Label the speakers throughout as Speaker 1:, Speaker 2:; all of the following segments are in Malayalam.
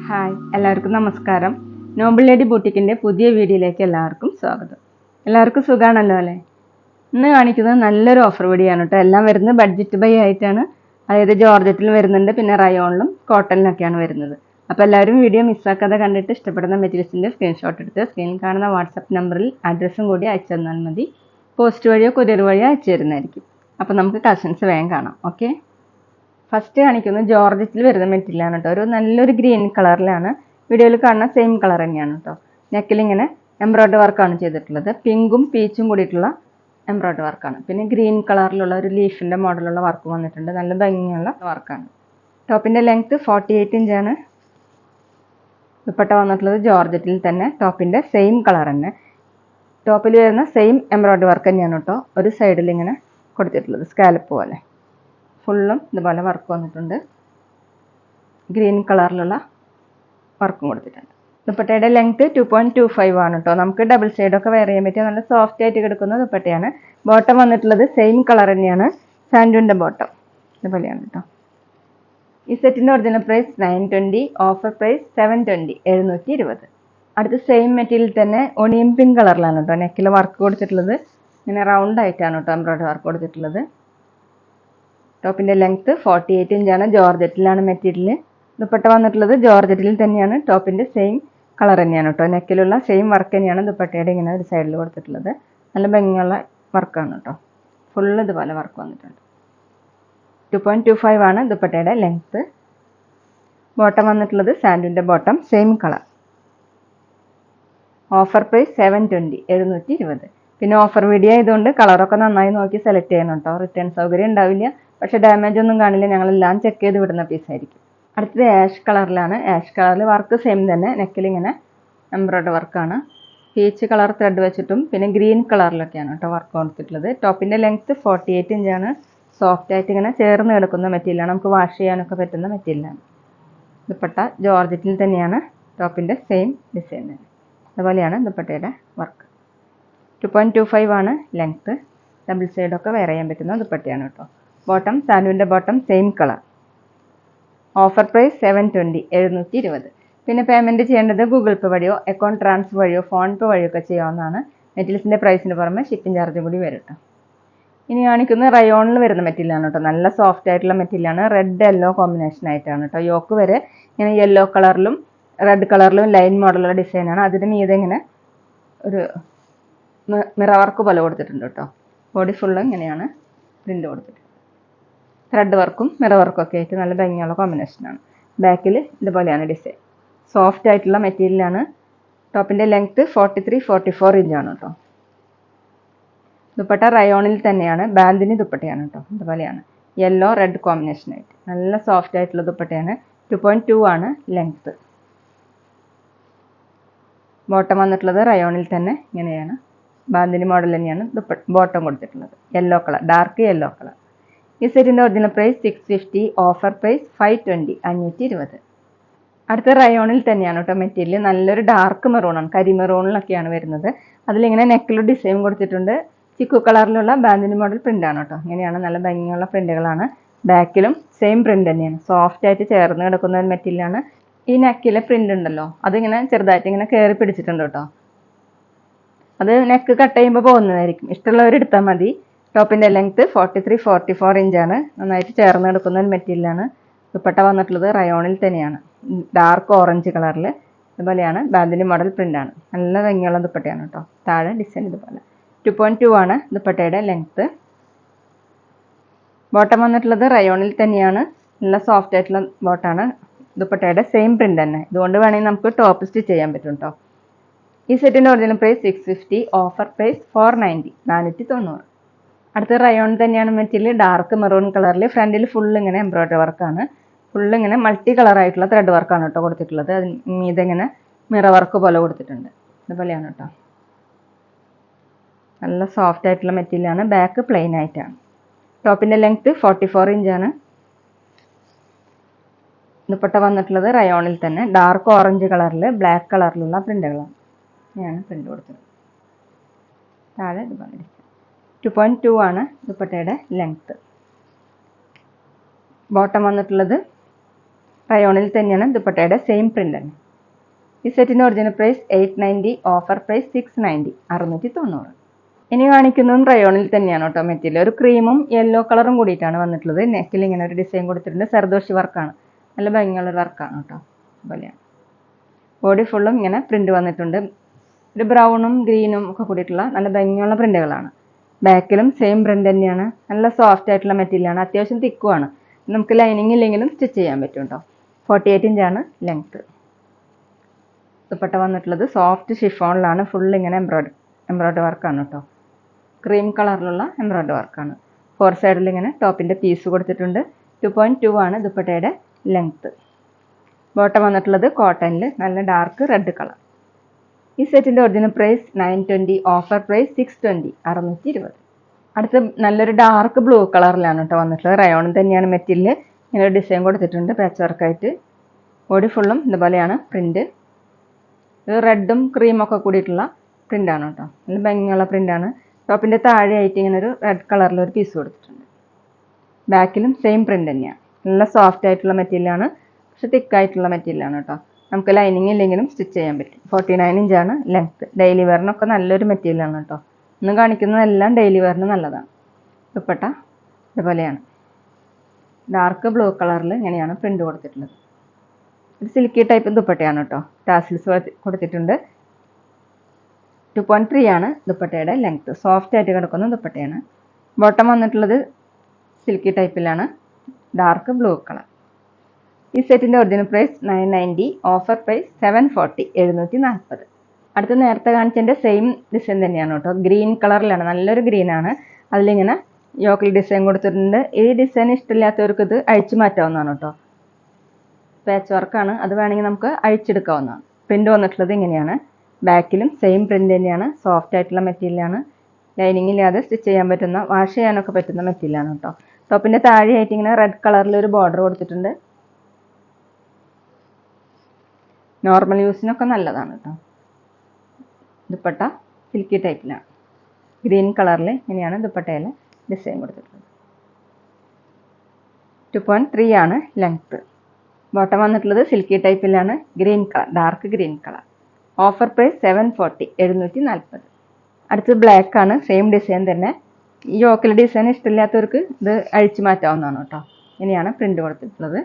Speaker 1: ഹായ്, എല്ലാവർക്കും നമസ്കാരം. നോബിൾ ലേഡി ബൂട്ടിക്കിൻ്റെ പുതിയ വീഡിയോയിലേക്ക് എല്ലാവർക്കും സ്വാഗതം. എല്ലാവർക്കും സുഖമാണല്ലോ അല്ലേ? ഇന്ന് കാണിക്കുന്നത് നല്ലൊരു ഓഫർ വീഡിയോ ആണ് കേട്ടോ. എല്ലാം വരുന്നത് ബഡ്ജറ്റ് ബൈ ആയിട്ടാണ്. അതായത് ജോർജറ്റിൽ വരുന്നുണ്ട്, പിന്നെ റയോണിലും കോട്ടണിലൊക്കെയാണ് വരുന്നത്. അപ്പോൾ എല്ലാവരും വീഡിയോ മിസ്സാക്കാതെ കണ്ടിട്ട് ഇഷ്ടപ്പെടുന്ന മെറ്റീരിയൽസിൻ്റെ സ്ക്രീൻഷോട്ട് എടുത്ത് സ്ക്രീനിൽ കാണുന്ന വാട്സപ്പ് നമ്പറിൽ അഡ്രസ്സും കൂടി അയച്ചു തന്നാൽ മതി. പോസ്റ്റ് വഴിയോ കൊറിയർ വഴിയോ അയച്ചു തരുന്നതായിരിക്കും. അപ്പോൾ നമുക്ക് കളക്ഷൻസ് വേഗം കാണാം. ഓക്കെ, ഫസ്റ്റ് കാണിക്കുന്നത് ജോർജറ്റിൽ വരുന്ന മെറ്റീരിയലാണ് കേട്ടോ. ഒരു നല്ലൊരു ഗ്രീൻ കളറിലാണ്. വീഡിയോയിൽ കാണുന്ന സെയിം കളർ തന്നെയാണ് കേട്ടോ. നെക്കിൽ ഇങ്ങനെ എംബ്രോയ്ഡറി വർക്കാണ് ചെയ്തിട്ടുള്ളത്. പിങ്കും പീച്ചും കൂടിയിട്ടുള്ള എംബ്രോയ്ഡറി വർക്കാണ്. പിന്നെ ഗ്രീൻ കളറിലുള്ള ഒരു ലീഫിൻ്റെ മോഡലുള്ള വർക്ക് വന്നിട്ടുണ്ട്. നല്ല ഭംഗിയുള്ള വർക്കാണ്. ടോപ്പിൻ്റെ ലെങ്ത്ത് 48 ഇഞ്ചാണ്. ദുപ്പട്ട വന്നിട്ടുള്ളത് ജോർജറ്റിൽ തന്നെ. ടോപ്പിൻ്റെ സെയിം കളർ തന്നെ. ടോപ്പിൽ വരുന്ന സെയിം എംബ്രോയ്ഡറി വർക്ക് തന്നെയാണ് കേട്ടോ. ഒരു സൈഡിൽ ഇങ്ങനെ കൊടുത്തിട്ടുള്ളത് സ്കാലപ്പ് പോലെ. ഫുള്ളും ഇതുപോലെ വർക്ക് വന്നിട്ടുണ്ട്. ഗ്രീൻ കളറിലുള്ള വർക്കും കൊടുത്തിട്ടുണ്ട്. ദുപ്പട്ടയുടെ ലെങ്ത് 2.25 ആണ് കേട്ടോ. നമുക്ക് ഡബിൾ സൈഡൊക്കെ വെയർ ചെയ്യാൻ പറ്റിയ നല്ല സോഫ്റ്റ് ആയിട്ട് കിടക്കുന്ന ദുപ്പട്ടയാണ്. ബോട്ടം വന്നിട്ടുള്ളത് സെയിം കളർ തന്നെയാണ്. സാൻഡൂൻ്റെ ബോട്ടം ഇതുപോലെയാണ് കേട്ടോ. ഈ സെറ്റിൻ്റെ ഒറിജിനൽ പ്രൈസ് 920, ഓഫർ പ്രൈസ് 720, 720. അടുത്ത സെയിം മെറ്റീരിയൽ തന്നെ ഒണിയൻ പിങ്ക് കളറിലാണ് കേട്ടോ. നെക്കിൽ വർക്ക് കൊടുത്തിട്ടുള്ളത് ഇങ്ങനെ റൗണ്ട് ആയിട്ടാണ് കേട്ടോ എംബ്രോയ്ഡറി വർക്ക് കൊടുത്തിട്ടുള്ളത്. ടോപ്പിൻ്റെ ലെങ്ത്ത് 48 ഇഞ്ചാണ്. ജോർജറ്റിലാണ് മെറ്റീരിയൽ. ദുപ്പട്ട വന്നിട്ടുള്ളത് ജോർജറ്റിൽ തന്നെയാണ്. ടോപ്പിൻ്റെ സെയിം കളർ തന്നെയാണ് കേട്ടോ. നെക്കിലുള്ള സെയിം വർക്ക് തന്നെയാണ് ദുപ്പട്ടയുടെ ഇങ്ങനെ ഒരു സൈഡിൽ കൊടുത്തിട്ടുള്ളത്. നല്ല ഭംഗിയുള്ള വർക്കാണ് കേട്ടോ. ഫുള്ള് ഇതുപോലെ വർക്ക് വന്നിട്ടുണ്ട്. 2.25 ആണ് ദുപ്പട്ടയുടെ ലെങ്ത്ത്. ബോട്ടം വന്നിട്ടുള്ളത് സാൻഡൂൻ്റെ bottom same colour. Offer price 720, 720. പിന്നെ ഓഫർ വീഡിയോ ആയതുകൊണ്ട് കളറൊക്കെ നന്നായി നോക്കി സെലക്ട് ചെയ്യണം കേട്ടോ. റിട്ടേൺ സൗകര്യം ഉണ്ടാവില്ല, പക്ഷെ ഡാമേജ് ഒന്നും കാണില്ല. ഞങ്ങളെല്ലാം ചെക്ക് ചെയ്ത് വിടുന്ന പീസായിരിക്കും. അടുത്തത് ആഷ് കളറിലാണ്. ആഷ് കളറിൽ വർക്ക് സെയിം തന്നെ. നെക്കിൽ ഇങ്ങനെ എംബ്രോയ്ഡറി വർക്കാണ്. പീച്ച് കളർ ത്രെഡ് വെച്ചിട്ടും പിന്നെ ഗ്രീൻ കളറിലൊക്കെയാണ് കേട്ടോ വർക്ക് കൊടുത്തിട്ടുള്ളത്. ടോപ്പിൻ്റെ ലെങ്ത്ത് 48 ഇഞ്ചാണ്. സോഫ്റ്റ് ആയിട്ട് ഇങ്ങനെ ചേർന്ന് കിടക്കുന്ന മെറ്റീരിയലാണ്. നമുക്ക് വാഷ് ചെയ്യാനൊക്കെ പറ്റുന്ന മെറ്റീരിയലാണ്. ദുപ്പട്ട ജോർജറ്റിൽ തന്നെയാണ്. ടോപ്പിൻ്റെ സെയിം ഡിസൈൻ തന്നെ. അതുപോലെയാണ് ദുപ്പട്ടയുടെ വർക്ക്. 2.25 ആണ് ലെങ്ത്ത്. ഡബിൾ സൈഡൊക്കെ വെയർ ചെയ്യാൻ പറ്റുന്ന ദുപ്പട്ടയാണ് കേട്ടോ. ബോട്ടം സാൻഡൂൻ്റെ bottom same colour. Offer price 720, 720. പിന്നെ പേയ്മെൻറ്റ് ചെയ്യേണ്ടത് ഗൂഗിൾ പേ വഴിയോ അക്കൗണ്ട് ട്രാൻസ്ഫർ വഴിയോ ഫോൺ പേ വഴിയോ ഒക്കെ ചെയ്യാവുന്നതാണ്. മെറ്റീരിയൽസിൻ്റെ പ്രൈസിന് പുറമെ ഷിപ്പിംഗ് ചാർജ് കൂടി വരും കേട്ടോ. ഇനി കാണിക്കുന്നത് റയോണിൽ വരുന്ന മെറ്റീരിയലാണ് കേട്ടോ. നല്ല സോഫ്റ്റ് ആയിട്ടുള്ള മെറ്റീരിയലാണ്. റെഡ് യെല്ലോ കോമ്പിനേഷൻ ആയിട്ടാണ് കേട്ടോ. യോക്ക് വരെ ഇങ്ങനെ യെല്ലോ കളറിലും റെഡ് കളറിലും ലൈൻ മോഡലുള്ള ഡിസൈനാണ്. അതിന് മീതെ ഇങ്ങനെ ഒരു മിറർ വർക്ക് പോലെ കൊടുത്തിട്ടുണ്ട് കേട്ടോ. ബോഡി ഫുള്ള് ഇങ്ങനെയാണ് പ്രിൻ്റ് കൊടുത്തിട്ടുണ്ട്. ത്രെഡ് വർക്കും മിറർ വർക്കും ഒക്കെ ആയിട്ട് നല്ല ഭംഗിയുള്ള കോമ്പിനേഷനാണ്. ബാക്കിൽ ഇതുപോലെയാണ് ഡിസൈൻ. സോഫ്റ്റ് ആയിട്ടുള്ള മെറ്റീരിയലാണ്. ടോപ്പിൻ്റെ ലെങ്ത്ത് 43, 44 ഇഞ്ചാണ് കേട്ടോ. ദുപ്പട്ട റയോണിൽ തന്നെയാണ്. ബാന്തിനി ദുപ്പട്ടയാണ് കേട്ടോ. ഇതുപോലെയാണ് യെല്ലോ റെഡ് കോമ്പിനേഷനായിട്ട് നല്ല സോഫ്റ്റ് ആയിട്ടുള്ള ദുപ്പട്ടയാണ്. 2.2 ആണ് ലെങ്ത്ത്. ബോട്ടം വന്നിട്ടുള്ളത് റയോണിൽ തന്നെ ഇങ്ങനെയാണ്. ബാന്തിനി മോഡൽ തന്നെയാണ് ബോട്ടം കൊടുത്തിട്ടുള്ളത്. Yellow colour, dark yellow colour. ഈ സെറ്റിൻ്റെ ഒറിജിനൽ പ്രൈസ് 650, ഓഫർ പ്രൈസ് 520, 520. അടുത്ത റയോണിൽ തന്നെയാണ് കേട്ടോ മെറ്റീരിയൽ. നല്ലൊരു ഡാർക്ക് മെറൂണാണ്. കരിമെറൂണിലൊക്കെയാണ് വരുന്നത്. അതിലിങ്ങനെ നെക്കിൽ ഡിസൈൻ കൊടുത്തിട്ടുണ്ട്. ചിക്കു കളറിലുള്ള ബാന്തിനി മോഡൽ പ്രിൻ്റാണ് കേട്ടോ. ഇങ്ങനെയാണ് നല്ല ഭംഗിയുള്ള പ്രിൻ്റുകളാണ്. ബാക്കിലും സെയിം പ്രിൻ്റ് തന്നെയാണ്. സോഫ്റ്റ് ആയിട്ട് ചേർന്ന് കിടക്കുന്ന ഒരു മെറ്റീരിയലാണ്. ഈ നെക്കിലെ പ്രിൻ്റ് ഉണ്ടല്ലോ, അതിങ്ങനെ ചെറുതായിട്ട് ഇങ്ങനെ കയറി പിടിച്ചിട്ടുണ്ട് കേട്ടോ. അത് നെക്ക് കട്ട് ചെയ്യുമ്പോൾ പോകുന്നതായിരിക്കും. ഇഷ്ടമുള്ളവർ എടുത്താൽ മതി. ടോപ്പിൻ്റെ ലെങ്ത്ത് 43, 44 ഇഞ്ചാണ്. നന്നായിട്ട് ചേർന്ന് കിടക്കുന്ന ഒരു മെറ്റീരിയലാണ്. ദുപ്പട്ട വന്നിട്ടുള്ളത് റയോണിൽ തന്നെയാണ്. ഡാർക്ക് ഓറഞ്ച് കളറിൽ ഇതുപോലെയാണ്. ബാന്തിനി മോഡൽ പ്രിൻ്റാണ്. നല്ല ഭംഗിയുള്ള ദുപ്പട്ടയാണ് കേട്ടോ. താഴെ ഡിസൈൻ ഇതുപോലെ. 2.2 ആണ് ദുപ്പട്ടയുടെ ലെങ്ത്ത്. ബോട്ടം വന്നിട്ടുള്ളത് റയോണിൽ തന്നെയാണ്. നല്ല സോഫ്റ്റ് ആയിട്ടുള്ള ബോട്ടാണ്. ദുപ്പട്ടയുടെ സെയിം പ്രിൻ്റ് തന്നെ. ഇതുകൊണ്ട് വേണമെങ്കിൽ നമുക്ക് ടോപ്പ് സ്റ്റിച്ച് ചെയ്യാൻ പറ്റും കേട്ടോ. ഈ സെറ്റിൻ്റെ ഒറിജിനൽ പ്രൈസ് 650, ഓഫർ പ്രൈസ് 490, 490. അടുത്ത റയോൺ തന്നെയാണ് മെറ്റീരിയൽ. ഡാർക്ക് മെറൂൺ കളറിൽ ഫ്രണ്ടിൽ ഫുള്ള് ഇങ്ങനെ എംബ്രോയ്ഡറി വർക്കാണ്. ഫുള്ള് ഇങ്ങനെ മൾട്ടി കളറായിട്ടുള്ള ത്രെഡ് വർക്കാണ് കേട്ടോ കൊടുത്തിട്ടുള്ളത്. അതിന് മീതെ ഇങ്ങനെ മിറർ വർക്ക് പോലെ കൊടുത്തിട്ടുണ്ട്. ഇതുപോലെയാണ് കേട്ടോ. നല്ല സോഫ്റ്റ് ആയിട്ടുള്ള മെറ്റീരിയലാണ്. ബാക്ക് പ്ലെയിൻ ആയിട്ടാണ്. ടോപ്പിൻ്റെ ലെങ്ത്ത് 44 ഇഞ്ചാണ്. ദുപ്പട്ട വന്നിട്ടുള്ളത് റയോണിൽ തന്നെ. ഡാർക്ക് ഓറഞ്ച് കളറിൽ ബ്ലാക്ക് കളറിലുള്ള പ്രിൻ്റുകളാണ്. ഇങ്ങനെയാണ് പ്രിൻ്റ് കൊടുത്തത്. താഴെ ഇതുപോലെ 2.2 ആണ് ദുപ്പട്ടയുടെ ലെങ്ത്ത്. ബോട്ടം വന്നിട്ടുള്ളത് റയോണിൽ തന്നെയാണ്, ദുപ്പട്ടയുടെ സെയിം പ്രിൻ്റ് തന്നെ. ഈ സെറ്റിൻ്റെ ഒറിജിനൽ പ്രൈസ് 890, ഓഫർ പ്രൈസ് 690, 690. ഇനി കാണിക്കുന്നതും റയോണിൽ തന്നെയാണ് കേട്ടോ മെറ്റീരിയൽ. ഒരു ക്രീമും യെല്ലോ കളറും കൂടിയിട്ടാണ് വന്നിട്ടുള്ളത്. നെക്കിൽ ഇങ്ങനെ ഒരു ഡിസൈൻ കൊടുത്തിട്ടുണ്ട്, സർദോഷി വർക്കാണ്, നല്ല ഭംഗിയുള്ള വർക്കാണ് കേട്ടോ. അതുപോലെയാണ് ബോഡി ഫുള്ളും ഇങ്ങനെ പ്രിൻ്റ് വന്നിട്ടുണ്ട്. ഒരു ബ്രൗണും ഗ്രീനും ഒക്കെ കൂടിയിട്ടുള്ള നല്ല ഭംഗിയുള്ള പ്രിൻ്റുകളാണ്. ബാക്കിലും സെയിം പ്രിൻ്റ് തന്നെയാണ്, നല്ല സോഫ്റ്റ് ആയിട്ടുള്ള മെറ്റീരിയലാണ്, അത്യാവശ്യം തിക്കുമാണ്. നമുക്ക് ലൈനിങ് ഇല്ലെങ്കിലും സ്റ്റിച്ച് ചെയ്യാൻ പറ്റും കേട്ടോ. 48 ഇഞ്ചാണ് ലെങ്ത്ത്. ദുപ്പട്ട വന്നിട്ടുള്ളത് സോഫ്റ്റ് ഷിഫോണിലാണ്, ഫുൾ ഇങ്ങനെ എംബ്രോയ്ഡറി വർക്കാണ് കേട്ടോ. ക്രീം കളറിലുള്ള എംബ്രോയ്ഡറി വർക്കാണ്. 4 സൈഡിൽ ഇങ്ങനെ ടോപ്പിൻ്റെ പീസ് കൊടുത്തിട്ടുണ്ട്. 2.2 ആണ് ദുപ്പട്ടയുടെ ലെങ്ത്ത്. ബോട്ടം വന്നിട്ടുള്ളത് കോട്ടണിൽ നല്ല ഡാർക്ക് റെഡ് കളർ. ഈ സെറ്റിൻ്റെ ഒറിജിനൽ പ്രൈസ് 920, ഓഫർ പ്രൈസ് 620, 620. അടുത്ത് നല്ലൊരു ഡാർക്ക് ബ്ലൂ കളറിലാണ് കേട്ടോ വന്നിട്ടുള്ളത്. റയോൺ തന്നെയാണ് മെറ്റീരിയൽ. ഇങ്ങനെ ഒരു ഡിസൈൻ കൊടുത്തിട്ടുണ്ട് പാച്ച് വർക്കായിട്ട്. ബോഡി ഫുള്ളും ഇതുപോലെയാണ് പ്രിൻ്റ്. ഇത് റെഡും ക്രീമൊക്കെ കൂടിയിട്ടുള്ള പ്രിൻ്റാണ് കേട്ടോ, നല്ല ഭംഗിയുള്ള പ്രിൻ്റാണ്. ടോപ്പിൻ്റെ താഴെയായിട്ട് ഇങ്ങനെ ഒരു റെഡ് കളറിലൊരു പീസ് കൊടുത്തിട്ടുണ്ട്. ബാക്കിലും സെയിം പ്രിൻ്റ് തന്നെയാണ്, നല്ല സോഫ്റ്റ് ആയിട്ടുള്ള മെറ്റീരിയലാണ്, പക്ഷെ തിക്കായിട്ടുള്ള മെറ്റീരിയലാണ് കേട്ടോ. നമുക്ക് ലൈനിങ് ഇല്ലെങ്കിലും സ്റ്റിച്ച് ചെയ്യാൻ പറ്റും. 49 ഇഞ്ചാണ് ലെങ്ത്ത്. ഡെയിലി വെയറിനൊക്കെ നല്ലൊരു മെറ്റീരിയലാണ് കേട്ടോ. ഇന്ന് കാണിക്കുന്നതെല്ലാം ഡെയിലി വെയറിന് നല്ലതാണ്. ദുപ്പട്ട ഇതുപോലെയാണ്, ഡാർക്ക് ബ്ലൂ കളറിൽ ഇങ്ങനെയാണ് പ്രിൻ്റ് കൊടുത്തിട്ടുള്ളത്. ഒരു സിൽക്കി ടൈപ്പ് ദുപ്പട്ടയാണ് കേട്ടോ, ടാസിൽസ് കൊടുത്തിട്ടുണ്ട്. 2.3 ആണ് ദുപ്പട്ടയുടെ ലെങ്ത്ത്. സോഫ്റ്റ് ആയിട്ട് കിടക്കുന്ന ദുപ്പട്ടയാണ്. ബോട്ടം വന്നിട്ടുള്ളത് സിൽക്കി ടൈപ്പിലാണ്, ഡാർക്ക് ബ്ലൂ കളർ. ഈ സെറ്റിൻ്റെ ഒറിജിനൽ പ്രൈസ് 990, ഓഫർ പ്രൈസ് 740, 740. അടുത്ത് നേരത്തെ കാണിച്ചതിൻ്റെ സെയിം ഡിസൈൻ തന്നെയാണ് കേട്ടോ. ഗ്രീൻ കളറിലാണ്, നല്ലൊരു ഗ്രീനാണ്. അതിലിങ്ങനെ യോക്കിൽ ഡിസൈൻ കൊടുത്തിട്ടുണ്ട്. ഈ ഡിസൈൻ ഇഷ്ടമില്ലാത്തവർക്ക് ഇത് അഴിച്ചു മാറ്റാവുന്നതാണ് കേട്ടോ. പാച്ച് വർക്കാണ്, അത് വേണമെങ്കിൽ നമുക്ക് അഴിച്ചെടുക്കാവുന്നതാണ്. പ്രിൻ്റ് വന്നിട്ടുള്ളത് ഇങ്ങനെയാണ്. ബാക്കിലും സെയിം പ്രിൻ്റ് തന്നെയാണ്, സോഫ്റ്റ് ആയിട്ടുള്ള മെറ്റീരിയലാണ്. ലൈനിങ് ഇല്ലാതെ സ്റ്റിച്ച് ചെയ്യാൻ പറ്റുന്ന, വാഷ് ചെയ്യാനൊക്കെ പറ്റുന്ന മെറ്റീരിയലാണ് കേട്ടോ. ടോപ്പിൻ്റെ താഴെയായിട്ട് ഇങ്ങനെ റെഡ് കളറിൽ ഒരു ബോർഡർ കൊടുത്തിട്ടുണ്ട്. നോർമൽ യൂസിനൊക്കെ നല്ലതാണ് കേട്ടോ. ദുപ്പട്ട സിൽക്കി ടൈപ്പിലാണ്, ഗ്രീൻ കളറിൽ ഇങ്ങനെയാണ് ദുപ്പട്ടയിൽ ഡിസൈൻ കൊടുത്തിട്ടുള്ളത്. 2.3 ആണ് ലെങ്ത്ത്. ബോട്ടം വന്നിട്ടുള്ളത് സിൽക്കി ടൈപ്പിലാണ്, green colour, dark green colour. Offer price 740, 740. അടുത്ത് ബ്ലാക്ക് ആണ്, സെയിം ഡിസൈൻ തന്നെ. ഈ യോക്കിൽ ഡിസൈൻ ഇഷ്ടമില്ലാത്തവർക്ക് ഇത് അഴിച്ചു മാറ്റാവുന്നതാണ് കേട്ടോ. ഇങ്ങനെയാണ് പ്രിൻ്റ് കൊടുത്തിട്ടുള്ളത്.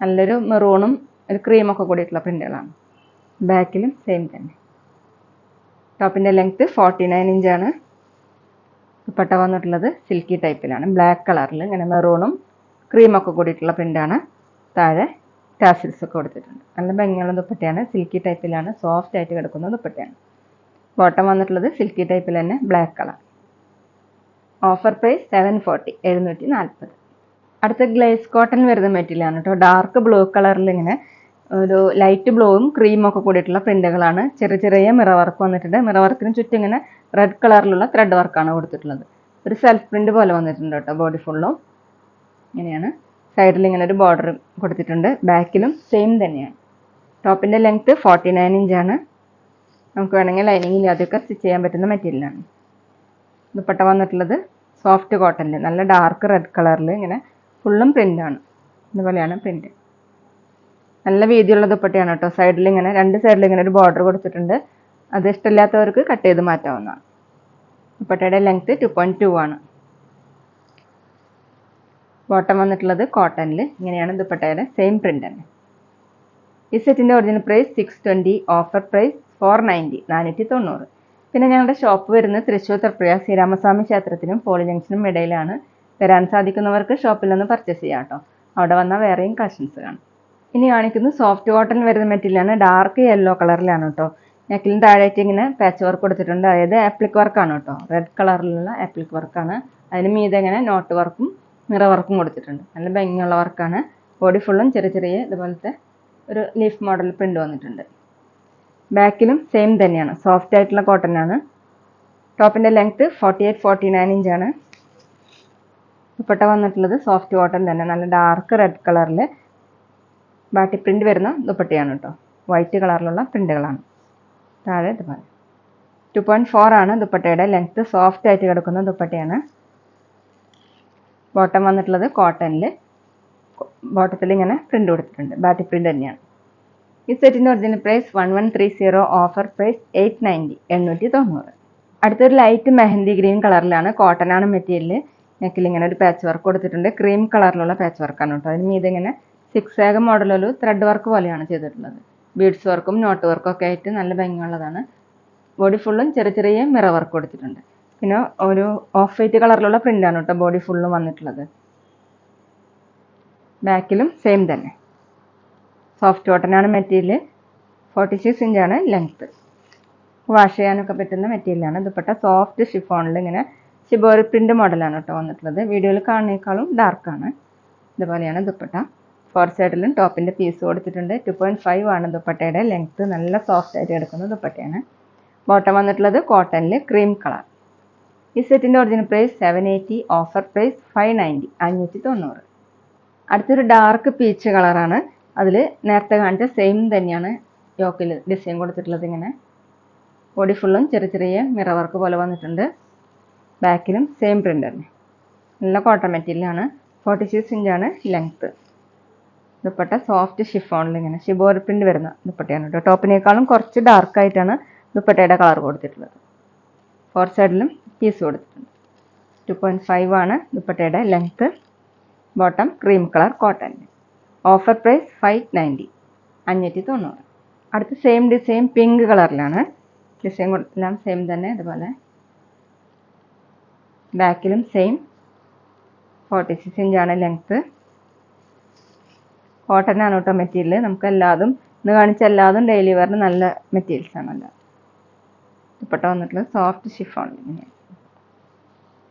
Speaker 1: നല്ലൊരു മെറൂണും ഒരു ക്രീമൊക്കെ കൂടിയിട്ടുള്ള പ്രിൻ്റുകളാണ്. ബാക്കിലും സെയിം തന്നെ. ടോപ്പിൻ്റെ ലെങ്ത്ത് 49 ഇഞ്ചാണ്. ദുപ്പട്ട വന്നിട്ടുള്ളത് സിൽക്കി ടൈപ്പിലാണ്, ബ്ലാക്ക് കളറിൽ ഇങ്ങനെ മെറൂണും ക്രീമൊക്കെ കൂടിയിട്ടുള്ള പ്രിൻ്റാണ്. താഴെ ടാസിൽസ് ഒക്കെ കൊടുത്തിട്ടുണ്ട്. നല്ല ഭംഗിയുള്ള ദുപ്പട്ടയാണ്, സിൽക്കി ടൈപ്പിലാണ്, സോഫ്റ്റ് ആയിട്ട് കിടക്കുന്ന ദുപ്പട്ടയാണ്. ബോട്ടം വന്നിട്ടുള്ളത് സിൽക്കി ടൈപ്പിൽ തന്നെ, ബ്ലാക്ക് കളർ. Offer price 740, 740. അടുത്ത ഗ്ലേസ് കോട്ടൺ വരുന്ന മെറ്റീരിയലാണ് കേട്ടോ. ഡാർക്ക് ബ്ലൂ കളറിൽ ഇങ്ങനെ ഒരു ലൈറ്റ് ബ്ലൂവും ക്രീമും ഒക്കെ കൂടിയിട്ടുള്ള പ്രിൻ്റുകളാണ്. ചെറിയ ചെറിയ മിറർ വർക്ക് വന്നിട്ടുണ്ട്. മിറർ വർക്കിന് ചുറ്റും ഇങ്ങനെ റെഡ് കളറിലുള്ള ത്രെഡ് വർക്കാണ് കൊടുത്തിട്ടുള്ളത്. ഒരു സെൽഫ് പ്രിൻ്റ് പോലെ വന്നിട്ടുണ്ട് കേട്ടോ. ബോഡി ഫുള്ളും ഇങ്ങനെയാണ്. സൈഡിൽ ഇങ്ങനെ ഒരു ബോർഡർ കൊടുത്തിട്ടുണ്ട്. ബാക്കിലും സെയിം തന്നെയാണ്. ടോപ്പിൻ്റെ ലെങ്ത്ത് 49 ഇഞ്ചാണ്. നമുക്ക് വേണമെങ്കിൽ ലൈനിങ് ഇല്ലാതെയൊക്കെ സ്റ്റിച്ച് ചെയ്യാൻ പറ്റുന്ന മെറ്റീരിയലാണ്. ദുപ്പട്ട വന്നിട്ടുള്ളത് സോഫ്റ്റ് കോട്ടണിൽ നല്ല ഡാർക്ക് റെഡ് കളറിൽ ഇങ്ങനെ ഫുള്ളും പ്രിൻ്റാണ്. ഇതുപോലെയാണ് പ്രിൻ്റ്. നല്ല വീതിയുള്ള ദുപ്പട്ടയാണ് കേട്ടോ. സൈഡിൽ ഇങ്ങനെ രണ്ട് സൈഡിൽ ഇങ്ങനെ ഒരു ബോർഡർ കൊടുത്തിട്ടുണ്ട്. അത് ഇഷ്ടമില്ലാത്തവർക്ക് കട്ട് ചെയ്ത് മാറ്റാവുന്നതാണ്. ദുപ്പട്ടയുടെ ലെങ്ത്ത് 2.2 ആണ്. ബോട്ടം വന്നിട്ടുള്ളത് കോട്ടണിൽ ഇങ്ങനെയാണ് ദുപ്പട്ടയുടെ സെയിം പ്രിൻ്റ് തന്നെ. ഈ സെറ്റിൻ്റെ ഒറിജിനൽ പ്രൈസ് 620, ഓഫർ പ്രൈസ് 490, 490. പിന്നെ ഞങ്ങളുടെ ഷോപ്പ് വരുന്നത് തൃശ്ശൂർ തൃപ്രയാർ ശ്രീരാമസ്വാമി ക്ഷേത്രത്തിനും പോളി ജംഗ്ഷനും ഇടയിലാണ്. വരാൻ സാധിക്കുന്നവർക്ക് ഷോപ്പിൽ നിന്ന് പർച്ചേസ് ചെയ്യാം കേട്ടോ. അവിടെ വന്നാൽ വേറെയും കളക്ഷൻസ് കാണും. ഇനി കാണിക്കുന്നത് സോഫ്റ്റ് കോട്ടൺ വരുന്ന മെറ്റീരിയലാണ്. ഡാർക്ക് യെല്ലോ കളറിലാണ് കേട്ടോ. നെക്കിലും താഴേക്ക് ഇങ്ങനെ പാച്ച് വർക്ക് കൊടുത്തിട്ടുണ്ട്. അതായത് ആപ്ലിക് വർക്കാണ് കേട്ടോ. റെഡ് കളറിലുള്ള ആപ്ലിക് വർക്കാണ്. അതിന് മീതെ ഇങ്ങനെ നോട്ട് വർക്കും മിറർ വർക്കും കൊടുത്തിട്ടുണ്ട്. നല്ല ഭംഗിയുള്ള വർക്കാണ്. ബോഡി ഫുള്ളും ചെറിയ ചെറിയ ഇതുപോലത്തെ ഒരു ലീഫ് മോഡൽ പ്രിൻ്റ് വന്നിട്ടുണ്ട്. ബാക്കിലും സെയിം തന്നെയാണ്, സോഫ്റ്റ് ആയിട്ടുള്ള കോട്ടൺ ആണ്. ടോപ്പിൻ്റെ ലെങ്ത്ത് 48, 49 ഇഞ്ചാണ്. ദുപ്പട്ട വന്നിട്ടുള്ളത് സോഫ്റ്റ് കോട്ടൺ തന്നെ, നല്ല ഡാർക്ക് റെഡ് കളറിൽ ബാട്ടി പ്രിൻ്റ് വരുന്ന ദുപ്പട്ടയാണ് കേട്ടോ. വൈറ്റ് കളറിലുള്ള പ്രിൻ്റുകളാണ്. താഴെ ഇതുപോലെ 2.4 ആണ് ദുപ്പട്ടയുടെ ലെങ്ത്ത്. സോഫ്റ്റ് ആയിട്ട് കിടക്കുന്ന ദുപ്പട്ടയാണ്. ബോട്ടം വന്നിട്ടുള്ളത് കോട്ടണിൽ, ബോട്ടത്തിൽ ഇങ്ങനെ പ്രിൻ്റ് കൊടുത്തിട്ടുണ്ട്, ബാറ്റിക് പ്രിൻ്റ് തന്നെയാണ്. ഈ സെറ്റിൻ്റെ ഒറിജിനൽ പ്രൈസ് 1130, ഓഫർ പ്രൈസ് 890, 890. അടുത്തൊരു ലൈറ്റ് മെഹന്തി ഗ്രീൻ കളറിലാണ്, കോട്ടൺ ആണ് മെറ്റീരിയൽ. നെക്കിൽ ഇങ്ങനെ ഒരു പാച്ച് വർക്ക് കൊടുത്തിട്ടുണ്ട്, ക്രീം കളറിലുള്ള പാച്ച് വർക്കാണ് കേട്ടോ. അതിന് മീതെ ഇങ്ങനെ സിക്സാഗ് മോഡലൊരു ത്രെഡ് വർക്ക് പോലെയാണ് ചെയ്തിട്ടുള്ളത്. ബീഡ്സ് വർക്കും നോട്ട് വർക്കും ഒക്കെ ആയിട്ട് നല്ല ഭംഗിയുള്ളതാണ്. ബോഡി ഫുള്ളും ചെറിയ ചെറിയ മിറർ വർക്ക് കൊടുത്തിട്ടുണ്ട്. പിന്നെ ഒരു ഓഫ് വൈറ്റ് കളറിലുള്ള പ്രിൻ്റാണ് കേട്ടോ ബോഡി ഫുള്ളും വന്നിട്ടുള്ളത്. ബാക്കിലും സെയിം തന്നെ. സോഫ്റ്റ് കോട്ടൺ ആണ് മെറ്റീരിയൽ, 46 ഇഞ്ചാണ് ലെങ്ത്ത്. വാഷ് ചെയ്യാനൊക്കെ പറ്റുന്ന മെറ്റീരിയലാണ്. ദുപ്പട്ട സോഫ്റ്റ് ഷിഫോണിൽ ഇങ്ങനെ ഷിബോറി പ്രിൻ്റ് മോഡലാണ് കേട്ടോ വന്നിട്ടുള്ളത്. വീഡിയോയിൽ കാണുന്നേക്കാളും ഡാർക്കാണ്. ഇതുപോലെയാണ് ദുപ്പട്ട. 4 സൈഡിലും ടോപ്പിൻ്റെ പീസ് കൊടുത്തിട്ടുണ്ട്. 2.5 ആണ് ദുപ്പട്ടയുടെ ലെങ്ത്ത്. നല്ല സോഫ്റ്റ് ആയിട്ട് കിടക്കുന്ന ദുപ്പട്ടയാണ്. ബോട്ടം വന്നിട്ടുള്ളത് കോട്ടണിൽ ക്രീം കളർ. ഈ സെറ്റിൻ്റെ ഒറിജിനൽ പ്രൈസ് 780, ഓഫർ പ്രൈസ് 590, 590. അടുത്തൊരു ഡാർക്ക് പീച്ച് കളറാണ്. അതിൽ നേരത്തെ കാണിച്ച സെയിം തന്നെയാണ് യോക്കിൽ ഡിസൈൻ കൊടുത്തിട്ടുള്ളത്. ഇങ്ങനെ ബോഡി ഫുള്ളും ചെറിയ ചെറിയ മിറർ വർക്ക് പോലെ വന്നിട്ടുണ്ട്. ബാക്കിലും സെയിം പ്രിൻ്റ് തന്നെ. നല്ല കോട്ടൺ മെറ്റീരിയലാണ്. 46 ഇഞ്ചാണ് ലെങ്ത്ത്. ദുപ്പട്ട സോഫ്റ്റ് ഷിഫോണിൽ ഇങ്ങനെ ഷിബോറി പ്രിൻ്റ് വരുന്ന ദുപ്പട്ടയാണ് കേട്ടോ. ടോപ്പിനേക്കാളും കുറച്ച് ഡാർക്കായിട്ടാണ് ദുപ്പട്ടയുടെ കളർ കൊടുത്തിട്ടുള്ളത്. 4 സൈഡിലും പീസ് കൊടുത്തിട്ടുണ്ട്. 2.5 ആണ് ദുപ്പട്ടയുടെ length. Bottom cream colour cotton. Offer price 590, 590. അടുത്ത സെയിം ഡിസൈൻ പിങ്ക് കളറിലാണ്. ഡിസൈൻ എല്ലാം സെയിം തന്നെ. അതുപോലെ ബാക്കിലും സെയിം. 46 ഇഞ്ചാണ് ലെങ്ത്ത്. കോട്ടൺ ആണ് കേട്ടോ മെറ്റീരിയൽ. നമുക്ക് എല്ലാതും ഇന്ന് കാണിച്ച എല്ലാതും ഡെയിലി വെയറിന് നല്ല മെറ്റീരിയൽസ് ആണല്ലോ. ദുപ്പട്ട വന്നിട്ടുള്ളത് സോഫ്റ്റ് ഷിഫോൺ.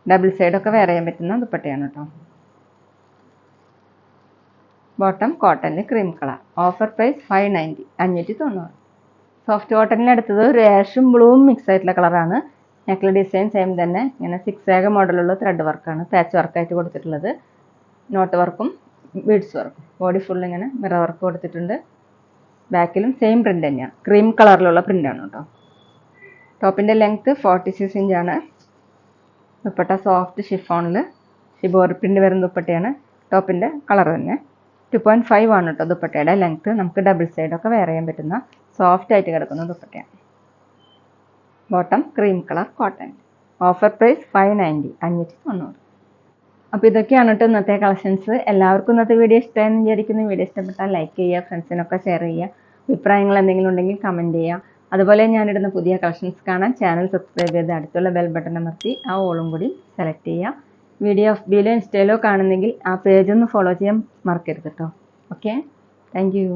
Speaker 1: ഡബിൾ സൈഡൊക്കെ വെയർ ചെയ്യാൻ പറ്റുന്ന ദുപ്പട്ടയാണ് കേട്ടോ. ബോട്ടം കോട്ടണിൽ cream colour. Offer price 590, 590. Soft കോട്ടണിൽ എടുത്തത് ഒരു ആഷും ബ്ലൂവും മിക്സ് ആയിട്ടുള്ള കളറാണ്. നെക്കിൽ ഡിസൈൻ സെയിം തന്നെ. ഇങ്ങനെ സിക്സാഗ് മോഡലുള്ള ത്രെഡ് വർക്കാണ് പാച്ച് വർക്കായിട്ട് കൊടുത്തിട്ടുള്ളത്. നോട്ട് വർക്കും ബീഡ്സ് വർക്കും. ബോഡി ഫുൾ ഇങ്ങനെ മിറർ വർക്ക് കൊടുത്തിട്ടുണ്ട്. ബാക്കിലും സെയിം പ്രിൻ്റ് തന്നെയാണ്. ക്രീം കളറിലുള്ള പ്രിൻ്റാണ് കേട്ടോ. ടോപ്പിൻ്റെ ലെങ്ത്ത് 46 ഇഞ്ചാണ്. ദുപ്പട്ട സോഫ്റ്റ് ഷിഫോണിൽ ഷിബോറി പ്രിൻ്റ് വരുന്ന ദുപ്പട്ടയാണ്. ടോപ്പിൻ്റെ കളർ തന്നെ. 2.5 ആണ് കേട്ടോ ദുപ്പട്ടയുടെ ലെങ്ത്ത്. നമുക്ക് ഡബിൾ സൈഡൊക്കെ വെയർ ചെയ്യാൻ പറ്റുന്ന സോഫ്റ്റ് ആയിട്ട് കിടക്കുന്ന ദുപ്പട്ടയാണ്. Bottom cream colour cotton. Offer price 590, 590. അപ്പോൾ ഇതൊക്കെയാണ് കേട്ടോ ഇന്നത്തെ കളക്ഷൻസ്. എല്ലാവർക്കും ഇന്നത്തെ വീഡിയോ ഇഷ്ടമായെന്ന് വിചാരിക്കുന്നു. വീഡിയോ ഇഷ്ടപ്പെട്ടാൽ ലൈക്ക് ചെയ്യുക, ഫ്രണ്ട്സിനൊക്കെ ഷെയർ ചെയ്യുക. അഭിപ്രായങ്ങൾ എന്തെങ്കിലും ഉണ്ടെങ്കിൽ കമൻറ്റ് ചെയ്യുക. അതുപോലെ ഞാനിടുന്ന പുതിയ കളക്ഷൻസ് കാണാൻ ചാനൽ സബ്സ്ക്രൈബ് ചെയ്ത് അടുത്തുള്ള ബെൽ ബട്ടൺ അമർത്തി ആ ഓളും കൂടി സെലക്ട് ചെയ്യുക. വീഡിയോ ഓഫ് ബിയിലോ ഇൻസ്റ്റയിലോ കാണുന്നെങ്കിൽ ആ പേജ് ഒന്ന് ഫോളോ ചെയ്യാൻ മറക്കരുത് കേട്ടോ. Okay, thank you.